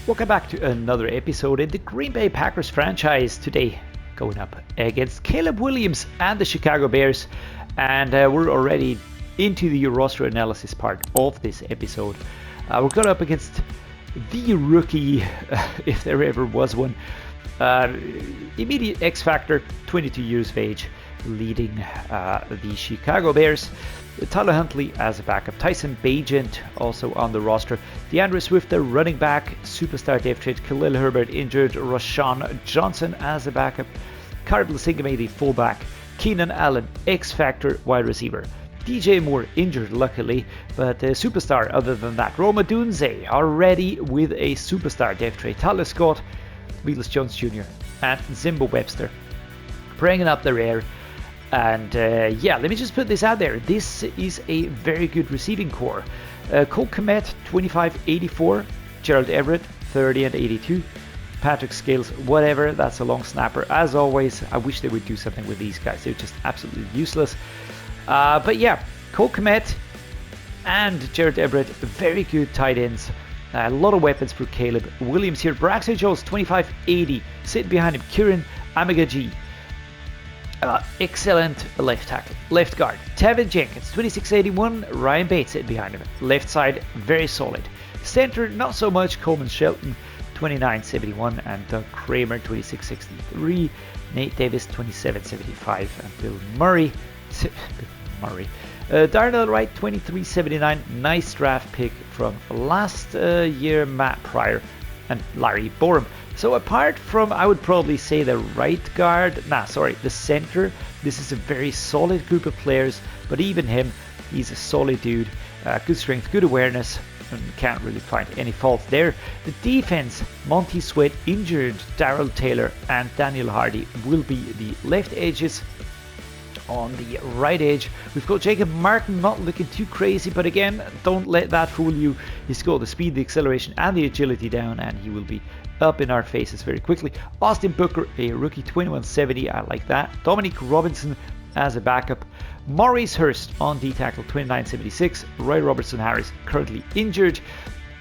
Welcome back to another episode in the Green Bay Packers franchise. Today, going up against Caleb Williams and the Chicago Bears. And we're already into the roster analysis part of this episode. We're going up against the rookie, if there ever was one. Immediate X Factor, 22 years of age, leading the Chicago Bears. Tyler Huntley as a backup, Tyson Bagent also on the roster, DeAndre Swift the running back, superstar depth trade, Khalil Herbert injured, Rashawn Johnson as a backup, Carl Blasingame the fullback, Keenan Allen X Factor wide receiver, DJ Moore injured luckily, but a superstar other than that, Roma Dunze already with a superstar depth trade, Tyler Scott, Wheelers Jones Jr. and Zimbo Webster bringing up the rear. And let me just put this out there. This is a very good receiving core. Cole Kmet, 25-84. Gerald Everett, 30-82. Patrick Scales, whatever. That's a long snapper. As always, I wish they would do something with these guys. They're just absolutely useless. But yeah, Cole Kmet and Gerald Everett, very good tight ends. A lot of weapons for Caleb Williams here. Braxton Jones, 25-80. Sitting behind him, Kieran Amagaji. Excellent left tackle. Left guard, Tevin Jenkins, 26-81. Ryan Bates sitting behind him. Left side, very solid. Center, not so much. Coleman Shelton, 29-71. And Doug Kramer, 26-63. Nate Davis, 27-75. And Bill Murray. Darnell Wright, 23-79. Nice draft pick from last year, Matt Pryor and Larry Borum. So apart from, I would probably say the the center, this is a very solid group of players, but even him, he's a solid dude, good strength, good awareness, and can't really find any faults there. The defense, Monty Sweat injured, Darrell Taylor and Daniel Hardy will be the left edges. On the right edge, we've got Jacob Martin, not looking too crazy, but again, don't let that fool you. He's got the speed, the acceleration, and the agility down, and he will be up in our faces very quickly. Austin Booker, a rookie, 21-70, I like that. Dominic Robinson as a backup. Maurice Hurst on D-tackle, 29-76. Roy Robertson Harris currently injured.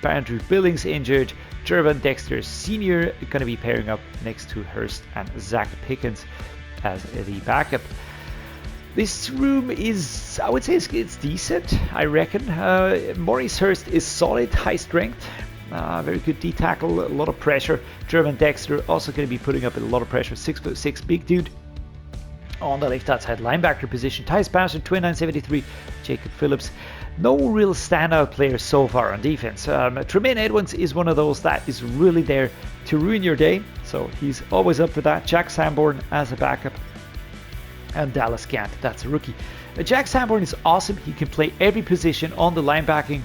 Andrew Billings injured. Jervon Dexter Sr. going to be pairing up next to Hurst and Zach Pickens as the backup. This room is, I would say it's decent, I reckon. Maurice Hurst is solid, high strength, very good D-tackle, a lot of pressure. Jervon Dexter also going to be putting up a lot of pressure, 6'6", big dude. On the left outside linebacker position, Tyus Bowser, 29-73, Jacob Phillips. No real standout players so far on defense. Tremaine Edmonds is one of those that is really there to ruin your day, so he's always up for that. Jack Sanborn as a backup. And Dallas Gant, that's a rookie. Jack Sanborn is awesome. He can play every position on the linebacking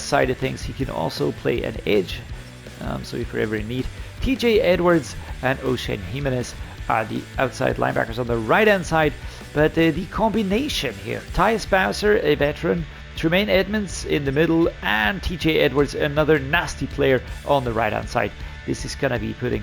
side of things. He can also play an edge, so if you're ever in need. TJ Edwards and O'Shane Jimenez are the outside linebackers on the right hand side, but the combination here, Tyus Bowser, a veteran, Tremaine Edmonds in the middle, and TJ Edwards, another nasty player on the right hand side. This is going to be putting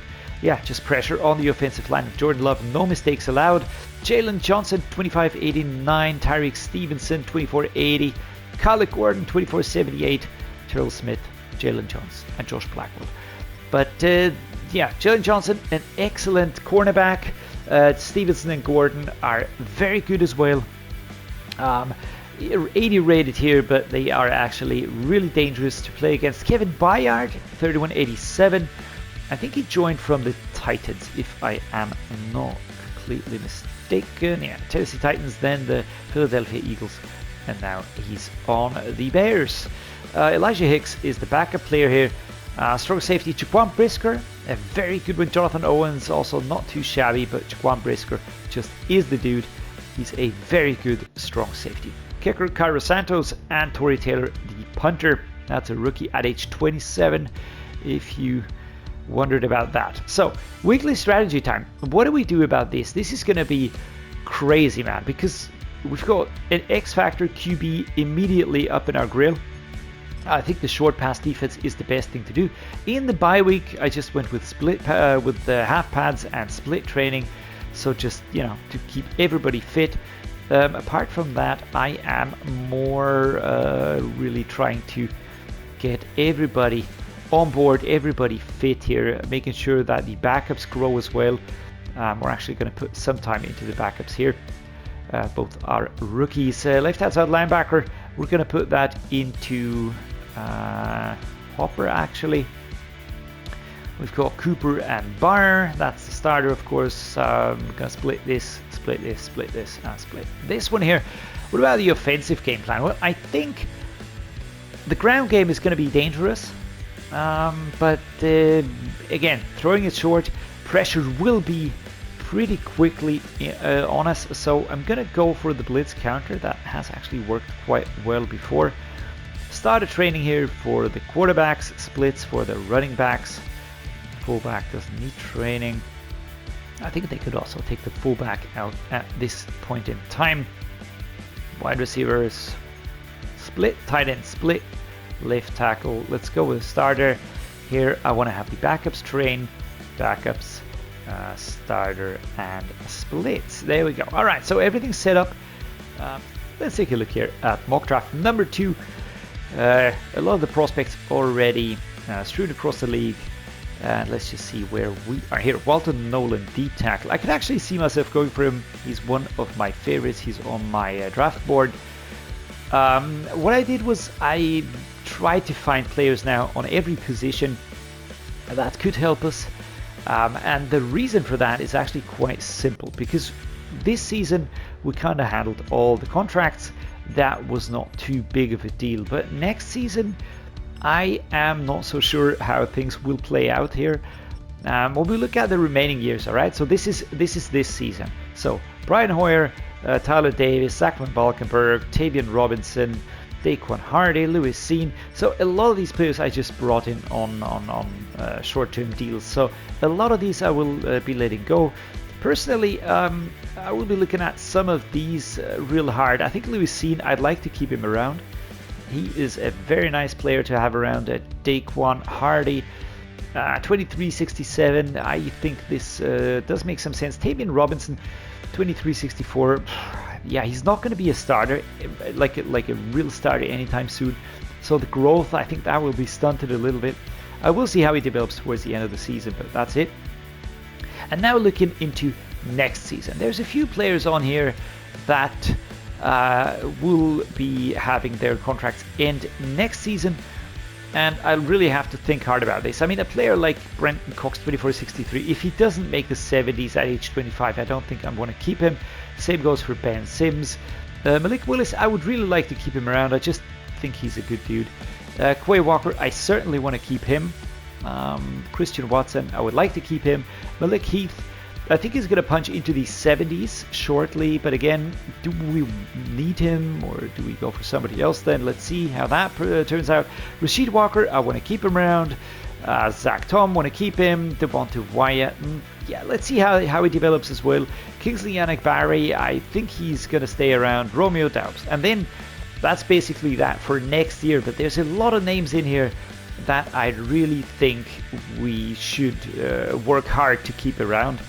just pressure on the offensive line. Jordan Love, no mistakes allowed. Jalen Johnson, 25-89. Tyreek Stevenson, 24-80. Kyle Gordon, 24-78. Terrell Smith, Jalen Jones, and Josh Blackwell. But Jalen Johnson, an excellent cornerback. Stevenson and Gordon are very good as well. 80 rated here, but they are actually really dangerous to play against. Kevin Byard, 31-87. I think he joined from the Titans, if I am not completely mistaken. Yeah, Tennessee Titans, then the Philadelphia Eagles, and now he's on the Bears. Elijah Hicks is the backup player here. Strong safety, Jaquan Brisker, a very good one. Jonathan Owens, also not too shabby, but Jaquan Brisker just is the dude. He's a very good, strong safety. Kicker, Kyra Santos, and Torrey Taylor, the punter. That's a rookie at age 27, if you wondered about that. So, weekly strategy time. What do we do about this? This is going to be crazy, man, because we've got an X-Factor QB immediately up in our grill. I think the short pass defense is the best thing to do. In the bye week, I just went with with the half pads and split training. So just, to keep everybody fit. Apart from that, I am more really trying to get everybody on board, everybody fit here, making sure that the backups grow as well. We're actually going to put some time into the backups here. Both our rookies. Left-hand side linebacker, we're going to put that into Hopper, actually. We've got Cooper and Barr. That's the starter, of course. We're going to split this, split this, split this, and split this one here. What about the offensive game plan? Well, I think the ground game is going to be dangerous. But again, throwing it short, pressure will be pretty quickly on us. So I'm going to go for the blitz counter. That has actually worked quite well before. Started training here for the quarterbacks, splits for the running backs. Fullback doesn't need training. I think they could also take the fullback out at this point in time. Wide receivers split, tight end split, left tackle. Let's go with starter. Here I want to have the backups train, backups, starter, and splits. There we go. All right, so everything's set up. Let's take a look here at mock draft number 2. A lot of the prospects already strewn across the league. And let's just see where we are here. Walton Nolan, deep tackle. I can actually see myself going for him. He's one of my favorites. He's on my draft board. What I did was I tried to find players now on every position that could help us. And the reason for that is actually quite simple, because this season we kind of handled all the contracts. That was not too big of a deal. But next season, I am not so sure how things will play out here. When we look at the remaining years, all right. So this is this season. So Brian Hoyer, Tyler Davis, Zachman Balkenberg, Tavian Robinson, Daquan Hardy, Lewis Seen. So a lot of these players I just brought in on short-term deals. So a lot of these I will be letting go. Personally, I will be looking at some of these real hard. I think Lewis Seen, I'd like to keep him around. He is a very nice player to have around. Daquan Hardy, 2367. I think this does make some sense. Tavian Robinson, 2364. Yeah, he's not going to be a starter, like a real starter anytime soon. So the growth, I think that will be stunted a little bit. I will see how he develops towards the end of the season, but that's it. And now looking into next season, there's a few players on here that will be having their contracts end next season, and I'll really have to think hard about this. I mean, a player like Brenton Cox, 2463, if he doesn't make the 70s at age 25, I don't think I'm going to keep him. Same goes for Ben Sims. Malik Willis, I would really like to keep him around. I just think he's a good dude. Quay Walker, I certainly want to keep him. Christian Watson, I would like to keep him. Malik Heath, I think he's going to punch into the 70s shortly, but again, do we need him or do we go for somebody else then? Let's see how that turns out. Rasheed Walker, I want to keep him around. Zach Tom, want to keep him. Devonta Wyatt, yeah, let's see how he develops as well. Kingsley Yannick Barry, I think he's going to stay around. Romeo Doubs, and then that's basically that for next year, but there's a lot of names in here that I really think we should work hard to keep around.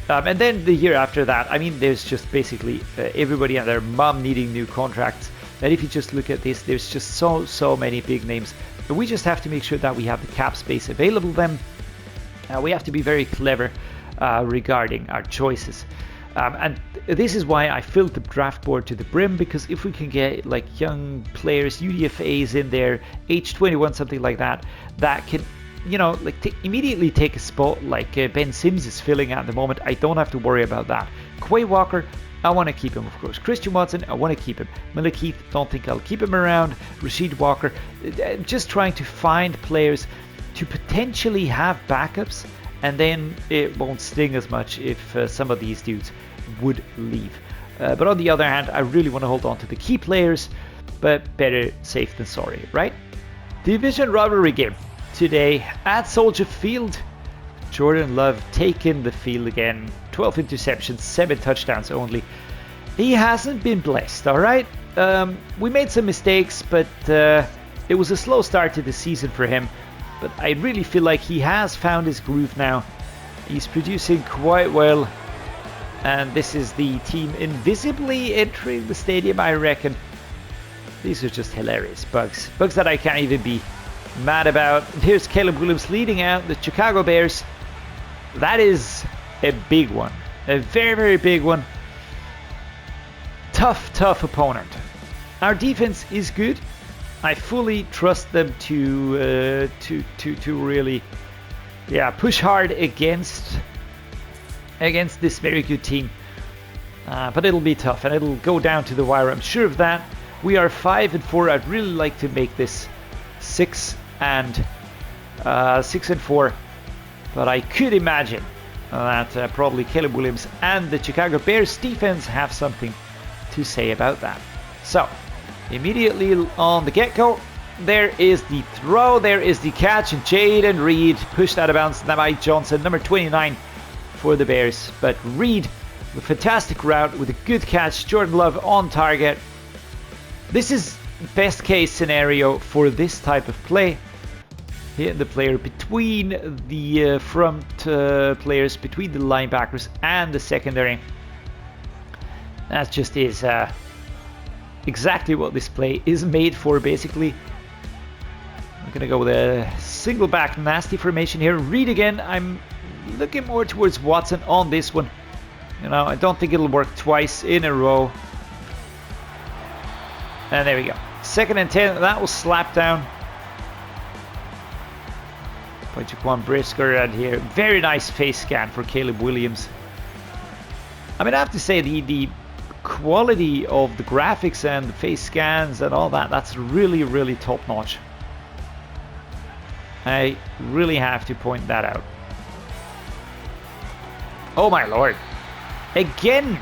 And then the year after that, I mean, there's just basically everybody and their mom needing new contracts. And if you just look at this, there's just so many big names. But we just have to make sure that we have the cap space available then. We have to be very clever regarding our choices. And this is why I filled the draft board to the brim, because if we can get like young players, UDFAs in there, age 21, something like that, that can, you know, like immediately take a spot like Ben Sims is filling at the moment. I don't have to worry about that. Quay Walker, I want to keep him, of course. Christian Watson, I want to keep him. Malik Heath, don't think I'll keep him around. Rasheed Walker, just trying to find players to potentially have backups, and then it won't sting as much if some of these dudes would leave. But on the other hand, I really want to hold on to the key players, but better safe than sorry, right? Division rivalry game today at Soldier Field. Jordan Love taking the field again. 12 interceptions, 7 touchdowns only. He hasn't been blessed, all right? We made some mistakes, but it was a slow start to the season for him. But I really feel like he has found his groove now. He's producing quite well. And this is the team invisibly entering the stadium, I reckon. These are just hilarious bugs. Bugs that I can't even be mad about. Here's Caleb Williams leading out the Chicago Bears. That is a big one. A very, very big one. Tough opponent. Our defense is good. I fully trust them to really, push hard against this very good team. But it'll be tough, and it'll go down to the wire. I'm sure of that. We are 5-4. I'd really like to make this 6-4, but I could imagine that probably Caleb Williams and the Chicago Bears defense have something to say about that. So immediately on the get-go, there is the throw, there is the catch, and Jaden Reed pushed out of bounds by Johnson, number 29 for the Bears. But Reed, a fantastic route with a good catch. Jordan Love on target. This is best case scenario for this type of play. Hitting the player between the front players, between the linebackers and the secondary. That just is exactly what this play is made for, basically. I'm going to go with a single back nasty formation here. Reed again. I'm looking more towards Watson on this one. You know, I don't think it'll work twice in a row. And there we go. 2nd and 10. That was slapped down by Jaquan Brisker. And here, very nice face scan for Caleb Williams. I mean, I have to say the quality of the graphics and the face scans and all that, that's really, really top notch. I really have to point that out. Oh my lord. Again,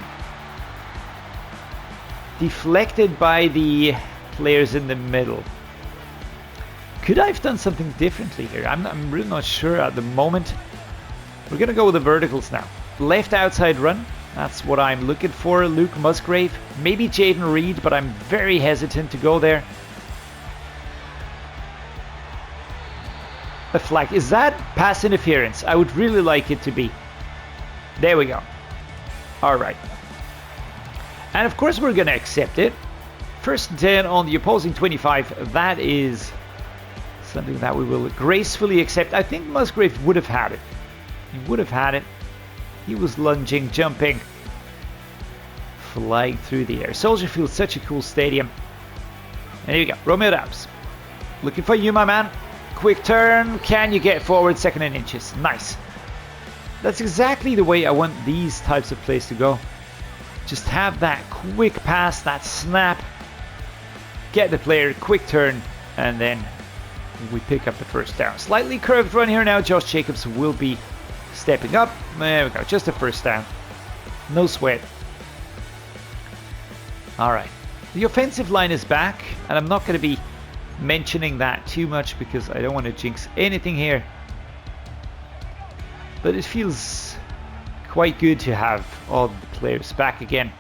deflected by the players in the middle. Could I have done something differently here? I'm really not sure at the moment. We're going to go with the verticals now. Left outside run. That's what I'm looking for. Luke Musgrave. Maybe Jaden Reed, but I'm very hesitant to go there. A flag. Is that pass interference? I would really like it to be. There we go. Alright. And of course we're going to accept it. 1st and 10 on the opposing 25. That is something that we will gracefully accept. I think Musgrave would have had it. He would have had it. He was lunging, jumping, flying through the air. Soldier Field, such a cool stadium. And here you go. Romeo Dabbs. Looking for you, my man. Quick turn. Can you get forward? 2nd and inches. Nice. That's exactly the way I want these types of plays to go. Just have that quick pass, that snap. Get the player, quick turn, and then we pick up the 1st down. Slightly curved run here now. Josh Jacobs will be stepping up. There we go. Just a 1st down. No sweat. Alright. The offensive line is back, and I'm not going to be mentioning that too much because I don't want to jinx anything here. But it feels quite good to have all the players back again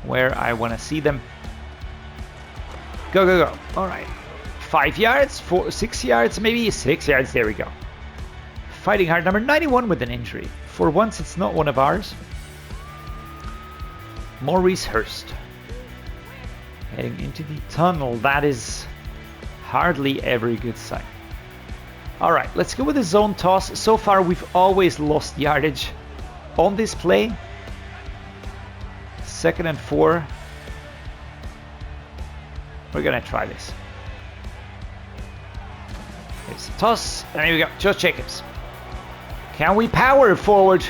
where I want to see them. Go, go, go. Alright. 5 yards, 6 yards, maybe 6 yards. There we go. Fighting hard. Number 91 with an injury. For once, it's not one of ours. Maurice Hurst. Heading into the tunnel. That is hardly ever a good sign. Alright, let's go with the zone toss. So far, we've always lost yardage on this play. 2nd and 4. We're going to try this. There's the toss. And here we go. Josh Jacobs. Can we power forward?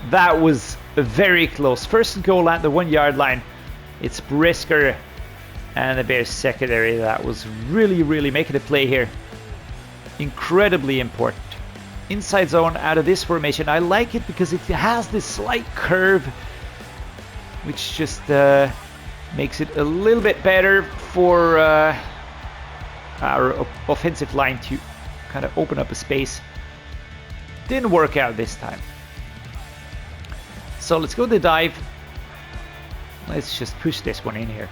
That was very close. 1st and goal at the 1 yard line. It's Brisker and the Bears secondary. That was really, really making a play here. Incredibly important. Inside zone out of this formation. I like it because it has this slight curve, which just makes it a little bit better for our offensive line to kind of open up a space. Didn't work out this time. So let's go the dive. Let's just push this one in here.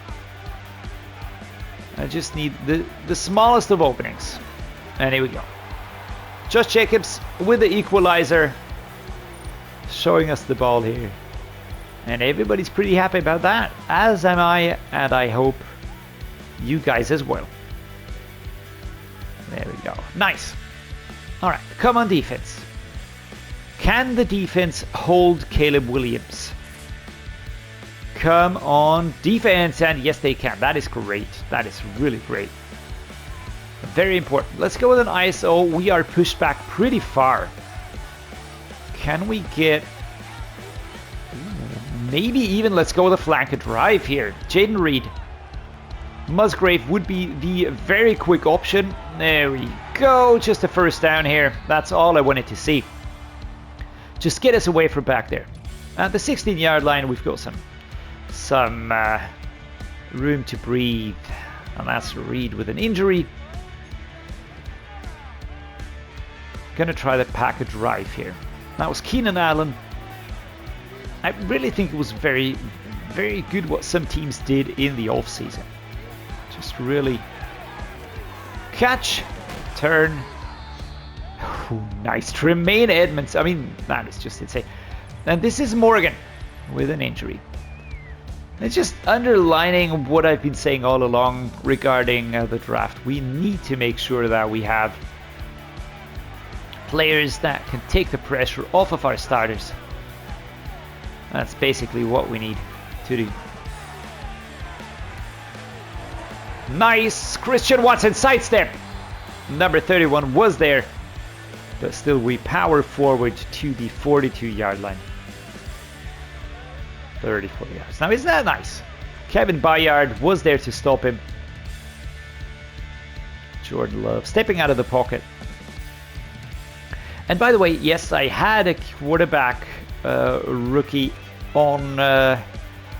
I just need the smallest of openings. And here we go. Josh Jacobs with the equalizer. Showing us the ball here. And everybody's pretty happy about that. As am I, and I hope you guys as well. There Nice. All right, come on defense. Can the defense hold Caleb Williams? Come on defense, and yes they can. That is great. That is really great. Very important. Let's go with an ISO. We are pushed back pretty far. Can we get... maybe even let's go with a flanker drive here. Jaden Reed. Musgrave would be the very quick option. There we go. Just a first down here. That's all I wanted to see. Just get us away from back there. At the 16-yard line, we've got some room to breathe. And that's Reed with an injury. Gonna try the pack a drive here. That was Keenan Allen. I really think it was very, very good what some teams did in the offseason. Just really catch, turn. Ooh, nice. Tremaine Edmonds. I mean, that is just insane. And this is Morgan with an injury. It's just underlining what I've been saying all along regarding the draft. We need to make sure that we have players that can take the pressure off of our starters. That's basically what we need to do. Nice. Christian Watson sidestep. Number 31 was there. But still we power forward to the 42-yard line. 34 yards. Now isn't that nice? Kevin Bayard was there to stop him. Jordan Love stepping out of the pocket. And by the way, yes, I had a quarterback rookie on,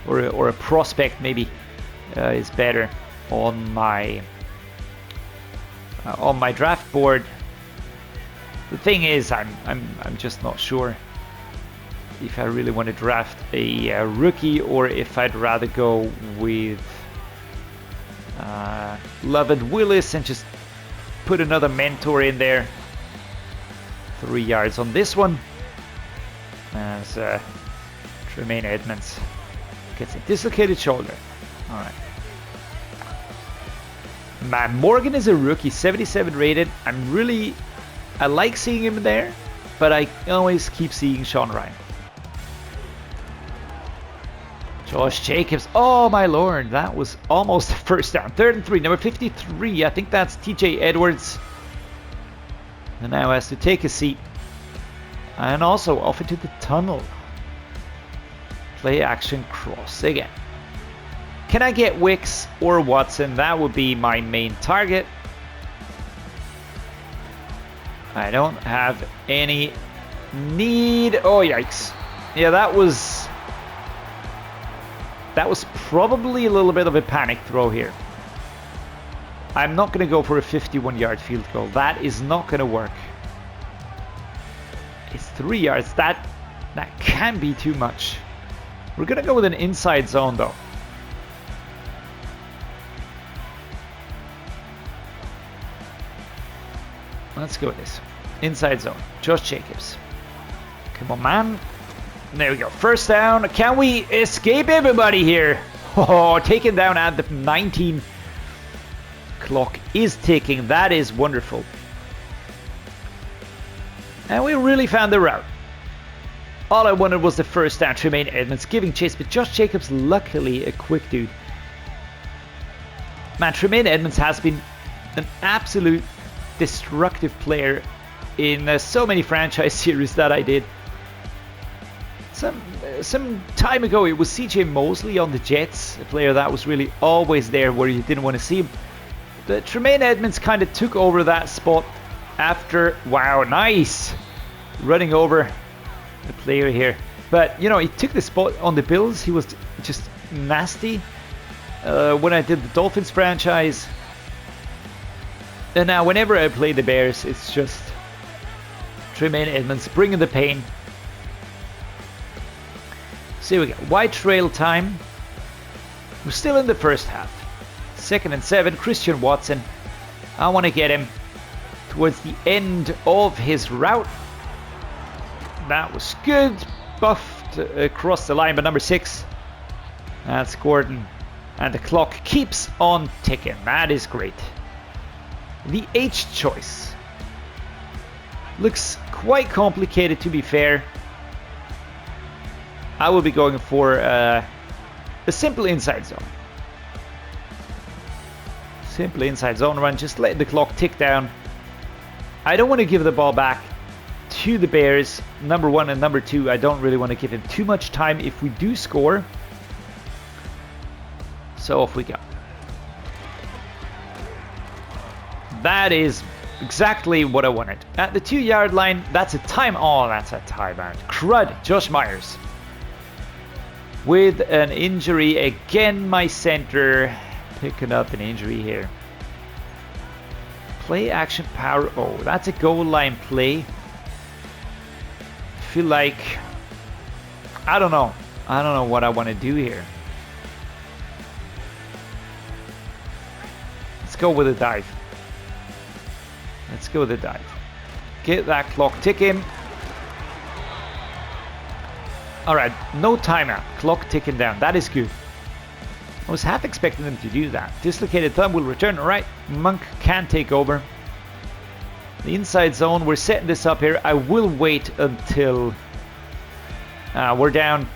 or a prospect maybe is better on my draft board. The thing is, I'm just not sure if I really want to draft a rookie or if I'd rather go with Lovett Willis and just put another mentor in there. 3 yards on this one as Tremaine Edmonds gets a dislocated shoulder. All right. Man, Morgan is a rookie, 77 rated. I like seeing him there, but I always keep seeing Sean Ryan. Josh Jacobs. Oh my lord, that was almost a first down. 3rd and 3, number 53. I think that's TJ Edwards. And now has to take a seat. And also off into the tunnel. Play action cross again. Can I get Wicks or Watson? That would be my main target. I don't have any need. Oh, yikes. Yeah, that was probably a little bit of a panic throw here. I'm not going to go for a 51-yard field goal. That is not going to work. It's 3 yards. That can be too much. We're going to go with an inside zone, though. Let's go with this. Inside zone. Josh Jacobs. Come on, man. There we go. First down. Can we escape everybody here? Oh, taken down at the 19. Clock is ticking. That is wonderful. And we really found the route. All I wanted was the first down. Tremaine Edmonds giving chase, but Josh Jacobs, luckily a quick dude. Man, Tremaine Edmonds has been an absolute destructive player in so many franchise series that I did. Some time ago, it was CJ Mosley on the Jets, a player that was really always there where you didn't want to see him. But Tremaine Edmonds kind of took over that spot after, wow, nice, running over the player here. But, you know, he took the spot on the Bills. He was just nasty when I did the Dolphins franchise. And now whenever I play the Bears, it's just Tremaine Edmonds bringing the pain. So here we go. White trail time. We're still in the first half. 2nd and 7. Christian Watson. I want to get him towards the end of his route. That was good. Buffed across the line by number 6. That's Gordon. And the clock keeps on ticking. That is great. The H choice. Looks quite complicated, to be fair. I will be going for a simple inside zone. Simple inside zone run, just let the clock tick down. I don't want to give the ball back to the Bears, number 1 and number 2. I don't really want to give him too much time if we do score. So off we go. That is exactly what I wanted. At the 2-yard line, that's a time. Oh, that's a timeout. Crud, Josh Myers. With an injury again, my center picking up an injury here. Play action power. Oh, that's a goal line play. I feel like I don't know what I want to do here. Let's go with a dive. Let's go with a dive. Get that clock ticking. All right, no timeout. Clock ticking down. That is good. I was half expecting them to do that. Dislocated thumb will return. All right, Monk can take over. The inside zone, we're setting this up here. I will wait until we're down,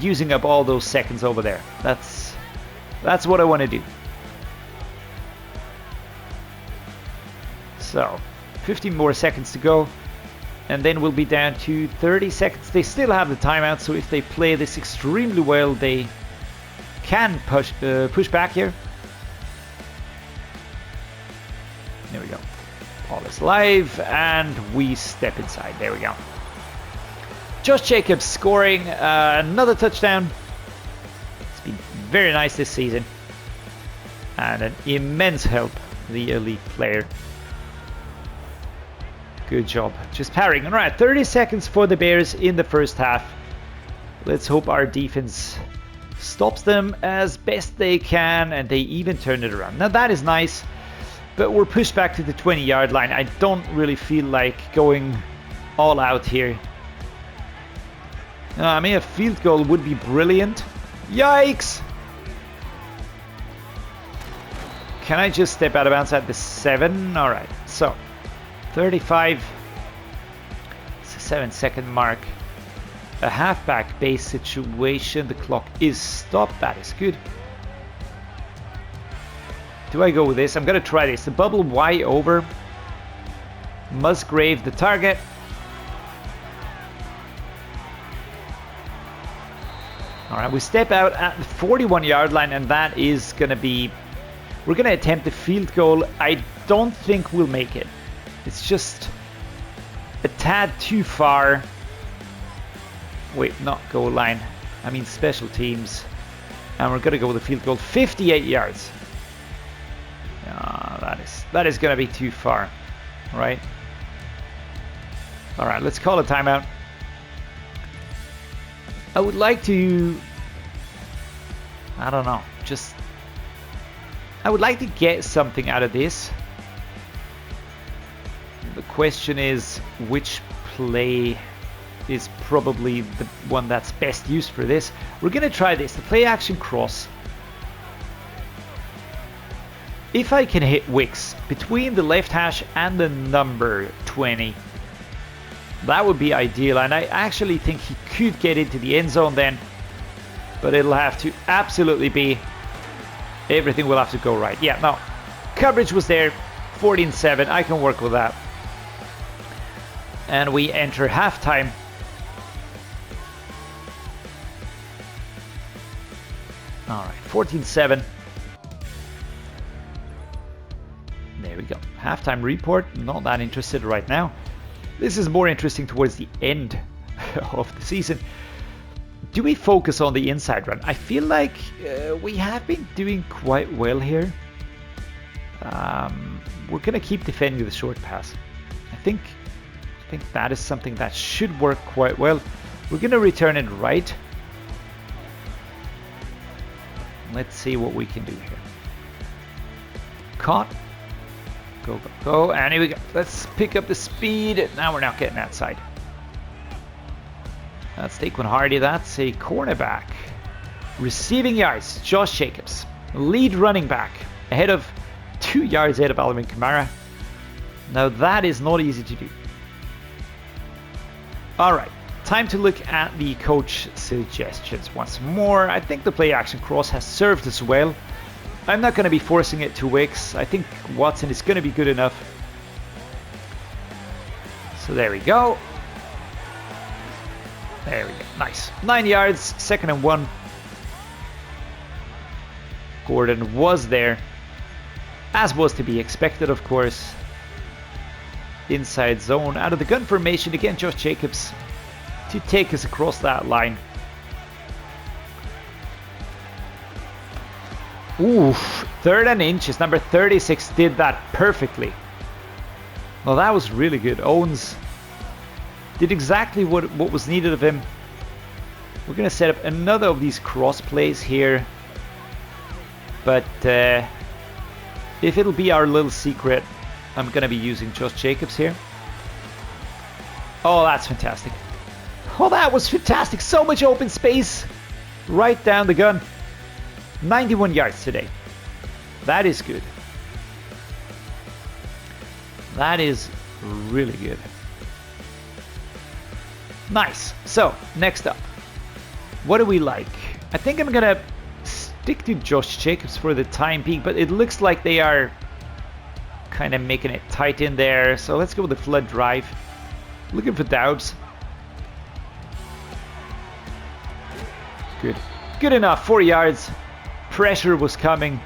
using up all those seconds over there. That's what I want to do. So, 15 more seconds to go. And then we'll be down to 30 seconds. They still have the timeout, so if they play this extremely well, they can push back here. There we go. All is live, and we step inside. There we go. Josh Jacobs scoring another touchdown. It's been very nice this season. And an immense help, the elite player. Good job. Just parrying. All right, 30 seconds for the Bears in the first half. Let's hope our defense stops them as best they can, and they even turn it around. Now that is nice, but we're pushed back to the 20-yard line. I don't really feel like going all out here. I mean, a field goal would be brilliant. Yikes! Can I just step out of bounds at the 7? All right, so 35. It's a 7-second mark. A halfback base situation. The clock is stopped. That is good. Do I go with this? I'm going to try this. The bubble Y over. Musgrave the target. All right, we step out at the 41-yard line, and that is going to be... We're going to attempt the field goal. I don't think we'll make it. It's just a tad too far. Wait, not goal line. I mean special teams. And we're going to go with the field goal. 58 yards. That is going to be too far. Right? All right, let's call a timeout. I would like to... I don't know. I would like to get something out of this. The question is, which play is probably the one that's best used for this? We're going to try this, the play action cross. If I can hit Wicks between the left hash and the number 20, that would be ideal. And I actually think he could get into the end zone then, but it'll have to absolutely be, everything will have to go right. Yeah, no, coverage was there, 14-7, I can work with that. And we enter halftime. All right, 14-7. There we go. Halftime report. Not that interested right now. This is more interesting towards the end of the season. Do we focus on the inside run? I feel like we have been doing quite well here. We're going to keep defending the short pass. I think that is something that should work quite well. We're going to return it right. Let's see what we can do here. Caught. Go, go, go. And here we go. Let's pick up the speed. Now we're not getting outside. That's Daquan Hardy. That's a cornerback. Receiving yards, Josh Jacobs. Lead running back. Ahead of 2 yards ahead of Alvin Kamara. Now that is not easy to do. All right, time to look at the coach suggestions once more. I think the play action cross has served us well. I'm not going to be forcing it to Wicks. I think Watson is going to be good enough. So there we go. There we go. Nice. 9 yards, 2nd and 1. Gordon was there, as was to be expected, of course. Inside zone, out of the gun formation again. Josh Jacobs to take us across that line. Ooh, 3rd and inches. Number 36 did that perfectly. Well, that was really good. Owens did exactly what was needed of him. We're going to set up another of these cross plays here. But if it'll be our little secret, I'm going to be using Josh Jacobs here. Oh, that's fantastic. Oh, that was fantastic. So much open space right down the gun. 91 yards today. That is good. That is really good. Nice. So, next up. What do we like? I think I'm going to stick to Josh Jacobs for the time being, but it looks like they are kind of making it tight in there. So let's go with the flood drive. Looking for Dowds. Good. Good enough. 4 yards. Pressure was coming.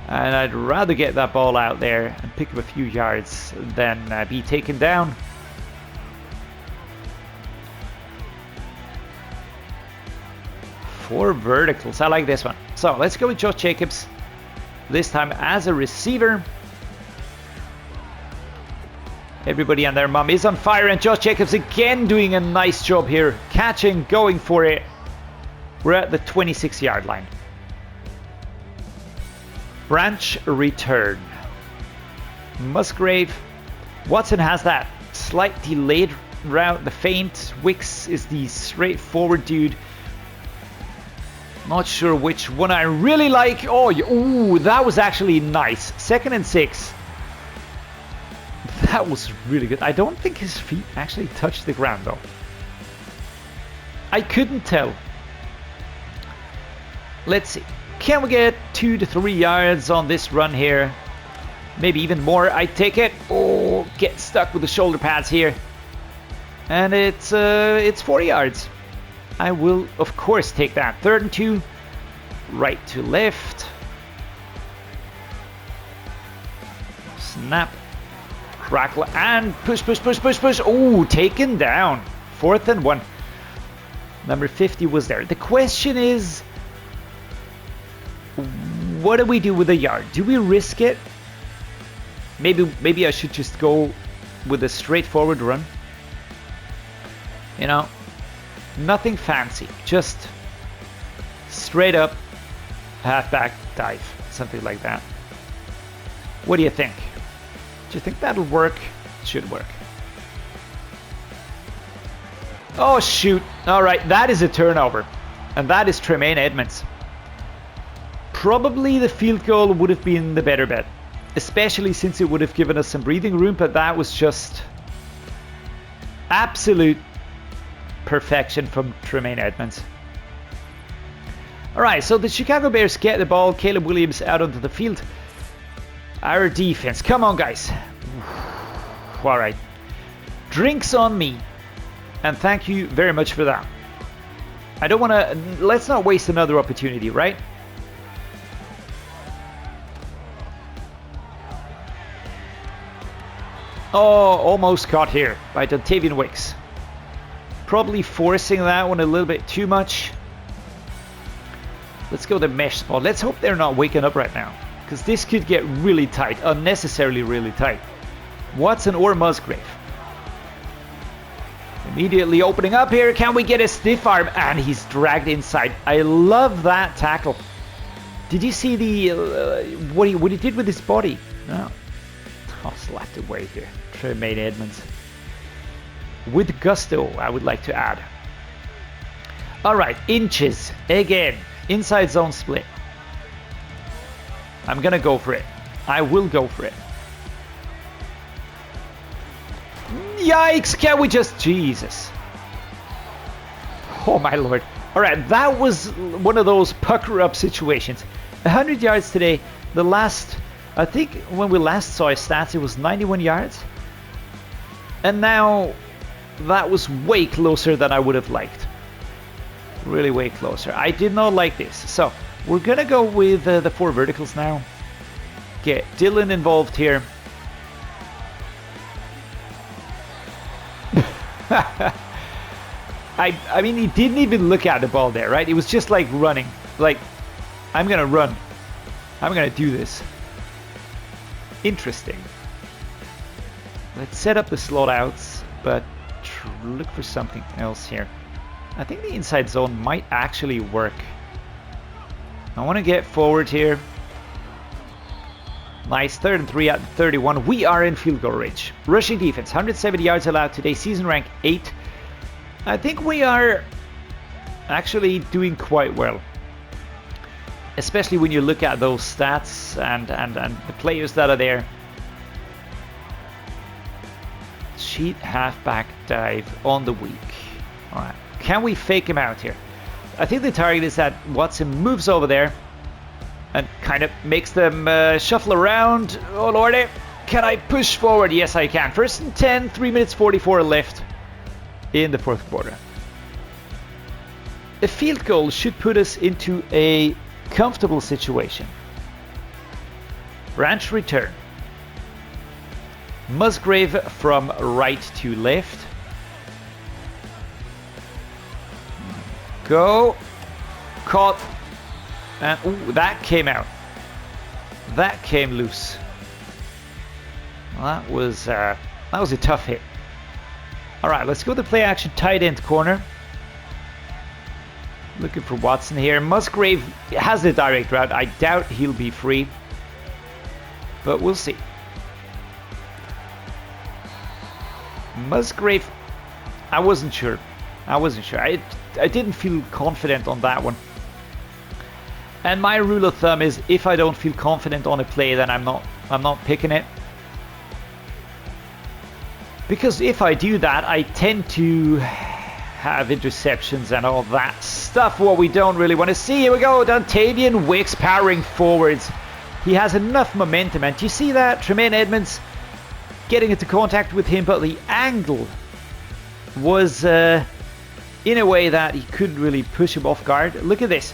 And I'd rather get that ball out there and pick up a few yards than be taken down. Four verticals. I like this one. So let's go with Josh Jacobs. This time as a receiver. Everybody and their mum is on fire, and Josh Jacobs again doing a nice job here. Catching, going for it. We're at the 26-yard line. Branch return. Musgrave. Watson has that slight delayed route, the feint. Wicks is the straightforward dude. Not sure which one I really like. Oh, ooh, that was actually nice. 2nd and 6. That was really good. I don't think his feet actually touched the ground though. I couldn't tell. Let's see. Can we get 2 to 3 yards on this run here? Maybe even more. I take it. Oh, get stuck with the shoulder pads here. And it's 40 yards. I will, of course, take that. 3rd and 2. Right to left. Snap. Crackle. And push, push, push, push, push. Oh, taken down. 4th and 1. Number 50 was there. The question is, what do we do with a yard? Do we risk it? Maybe I should just go with a straightforward run. You know, nothing fancy. Just straight up, halfback dive. Something like that. What do you think? Do you think that'll work? It should work. Oh, shoot. All right, that is a turnover. And that is Tremaine Edmonds. Probably the field goal would have been the better bet. Especially since it would have given us some breathing room, but that was just absolute perfection from Tremaine Edmonds. Alright, so the Chicago Bears get the ball. Caleb Williams out onto the field. Our defense. Come on, guys. Alright. Drinks on me. And thank you very much for that. I don't want to... Let's not waste another opportunity, right? Oh, almost caught here by Dontavian Wicks. Probably forcing that one a little bit too much. Let's go to mesh spot. Let's hope they're not waking up right now, because this could get really tight, unnecessarily really tight. Watson or Musgrave. Immediately opening up here. Can we get a stiff arm? And he's dragged inside. I love that tackle. Did you see the what he did with his body? No. Oh, slapped away here. Tremaine Edmonds. With gusto, I would like to add. Alright, inches. Again. Inside zone split. I'm gonna go for it. I will go for it. Yikes! Can we just... Jesus. Oh my lord. All right, that was one of those pucker up situations. 100 yards today. The last, I think when we last saw his stats, it was 91 yards. And now that was way closer than I would have liked. Really way closer. I did not like this. So we're going to go with the 4 verticals now. Get Dylan involved here. I mean, he didn't even look at the ball there, right? It was just like running. Like, I'm going to run. I'm going to do this. Interesting. Let's set up the slot outs, but look for something else here. I think the inside zone might actually work. I want to get forward here. Nice, 3rd and 3 at 31. We are in field goal range. Rushing defense, 170 yards allowed today. Season rank 8. I think we are actually doing quite well. Especially when you look at those stats and the players that are there. Cheat halfback dive on the week. Alright, can we fake him out here? I think the target is that Watson moves over there and kind of makes them shuffle around. Oh lordy, can I push forward? Yes I can. 1st and 10, 3 minutes 44 left in the 4th quarter. A field goal should put us into a comfortable situation. Branch return. Musgrave from right to left. Go. Caught. And ooh, that came out. That came loose. Well, that was a tough hit. All right, let's go to play action tight end corner. Looking for Watson here. Musgrave has the direct route. I doubt he'll be free, but we'll see. Musgrave, I wasn't sure. I didn't feel confident on that one. And my rule of thumb is if I don't feel confident on a play, then I'm not picking it. Because if I do that, I tend to have interceptions and all that stuff, what we don't really want to see. Here we go, Dontavian Wicks powering forwards. He has enough momentum, and do you see that? Tremaine Edmonds getting into contact with him, but the angle was in a way that he couldn't really push him off guard. Look at this.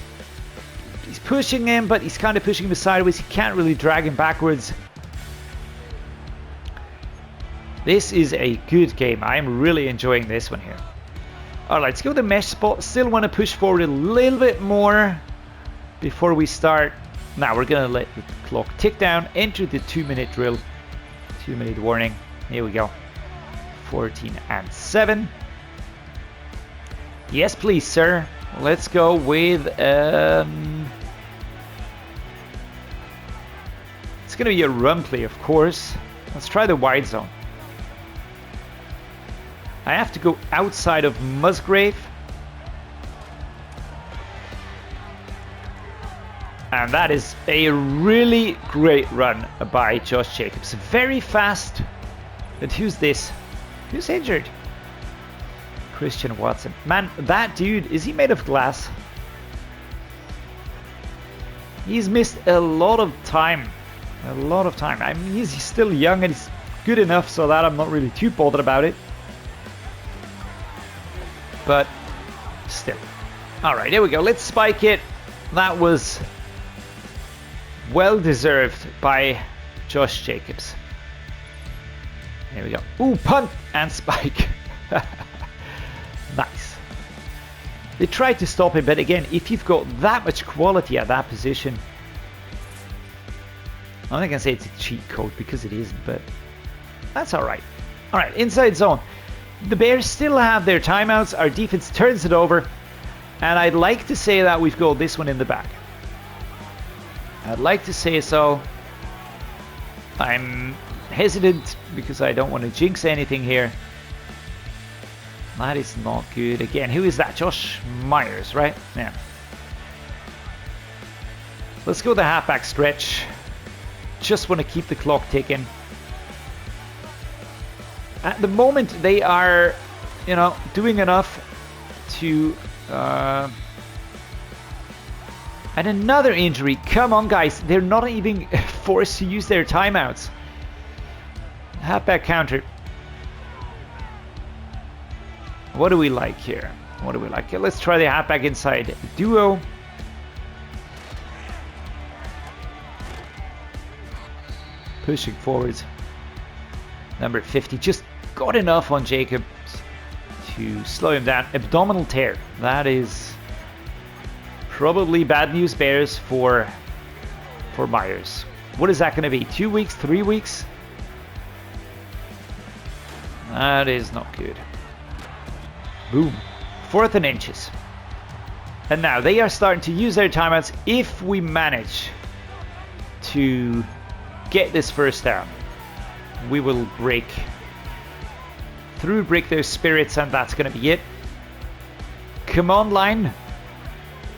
He's pushing him, but he's kind of pushing him sideways. He can't really drag him backwards. This is a good game. I'm really enjoying this one here. Alright, let's go to mesh spot. Still want to push forward a little bit more before we start. Now we're going to let the clock tick down. Enter the 2-minute drill. 2-minute warning. Here we go. 14 and 7. Yes, please, sir. Let's go with... it's going to be a run play, of course. Let's try the wide zone. I have to go outside of Musgrave. And that is a really great run by Josh Jacobs. Very fast. But who's this? Who's injured? Christian Watson. Man, that dude, is he made of glass? He's missed a lot of time. A lot of time. I mean, he's still young and he's good enough so that I'm not really too bothered about it. But still. Alright, here we go. Let's spike it. That was well deserved by Josh Jacobs. Here we go. Ooh, punt and spike. Nice. They tried to stop him, but again, if you've got that much quality at that position, I'm not going to say it's a cheat code because it isn't, but that's alright. Alright, inside zone. The Bears still have their timeouts. Our defense turns it over. And I'd like to say that we've got this one in the bag. I'd like to say so. I'm hesitant because I don't want to jinx anything here. That is not good. Again, who is that? Josh Myers, right? Yeah. Let's go the halfback stretch. Just want to keep the clock ticking. At the moment, they are, doing enough to And another injury. Come on, guys. They're not even forced to use their timeouts. Halfback counter. What do we like here? What do we like here? Let's try the halfback inside duo. Pushing forwards. Number 50 just got enough on Jacobs to slow him down. Abdominal tear. That is probably bad news bears for Myers. What is that going to be? 2 weeks? 3 weeks? That is not good. Boom. 4th and inches. And now they are starting to use their timeouts. If we manage to get this first down, we will break their spirits, and that's going to be it. Come on, line.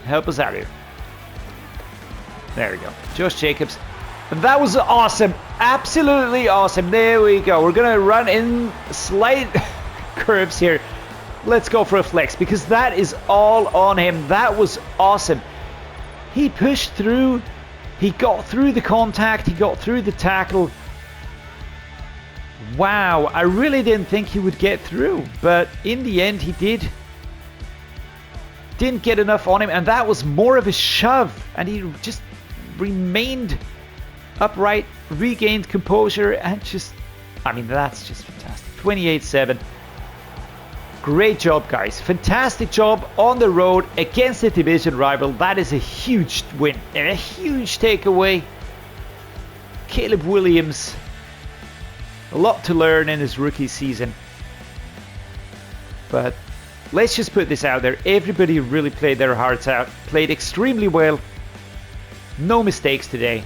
Help us out here. There we go. Josh Jacobs. And that was awesome. Absolutely awesome. There we go. We're going to run in slight curves here. Let's go for a flex because that is all on him. That was awesome. He pushed through. He got through the contact. He got through the tackle. Wow. I really didn't think he would get through. But in the end, he did. Didn't get enough on him. And that was more of a shove. And he just remained upright, regained composure, and just, I mean, that's just fantastic. 28-7. Great job, guys. Fantastic job on the road against the division rival. That is a huge win and a huge takeaway. Caleb Williams, a lot to learn in his rookie season. But let's just put this out there. Everybody really played their hearts out. Played extremely well. No mistakes today.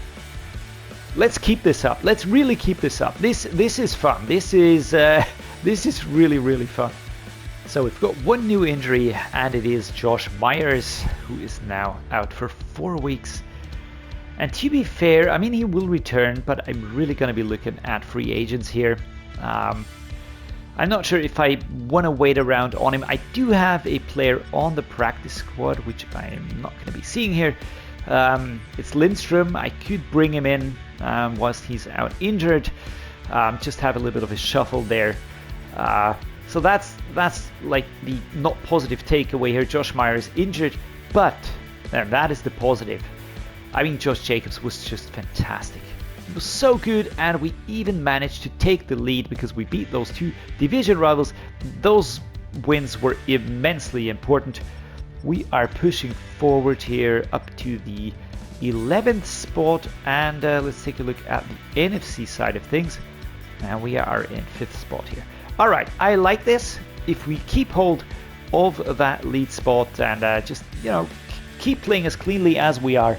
Let's keep this up. Let's really keep this up. This is fun. This is really, really fun. So we've got one new injury, and it is Josh Myers, who is now out for 4 weeks. And to be fair, I mean, he will return, but I'm really going to be looking at free agents here. I'm not sure if I want to wait around on him. I do have a player on the practice squad, which I am not going to be seeing here. It's Lindstrom. I could bring him in whilst he's out injured. Just have a little bit of a shuffle there. So that's like the not positive takeaway here. Josh Myers injured, but and that is the positive. I mean, Josh Jacobs was just fantastic. He was so good, and we even managed to take the lead because we beat those two division rivals. Those wins were immensely important. We are pushing forward here up to the 11th spot, and let's take a look at the NFC side of things. And we are in 5th spot here. All right, I like this. If we keep hold of that lead spot and just, you know, keep playing as cleanly as we are,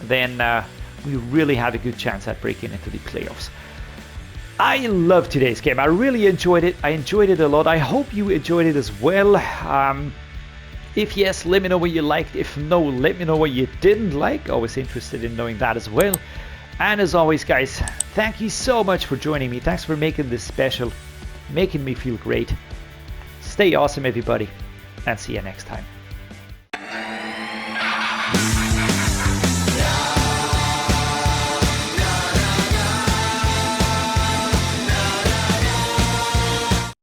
then we really have a good chance at breaking into the playoffs. I love today's game. I really enjoyed it. I enjoyed it a lot. I hope you enjoyed it as well. If yes, let me know what you liked. If no, let me know what you didn't like. Always interested in knowing that as well. And as always, guys, thank you so much for joining me. Thanks for making this special, making me feel great. Stay awesome, everybody, and see you next time.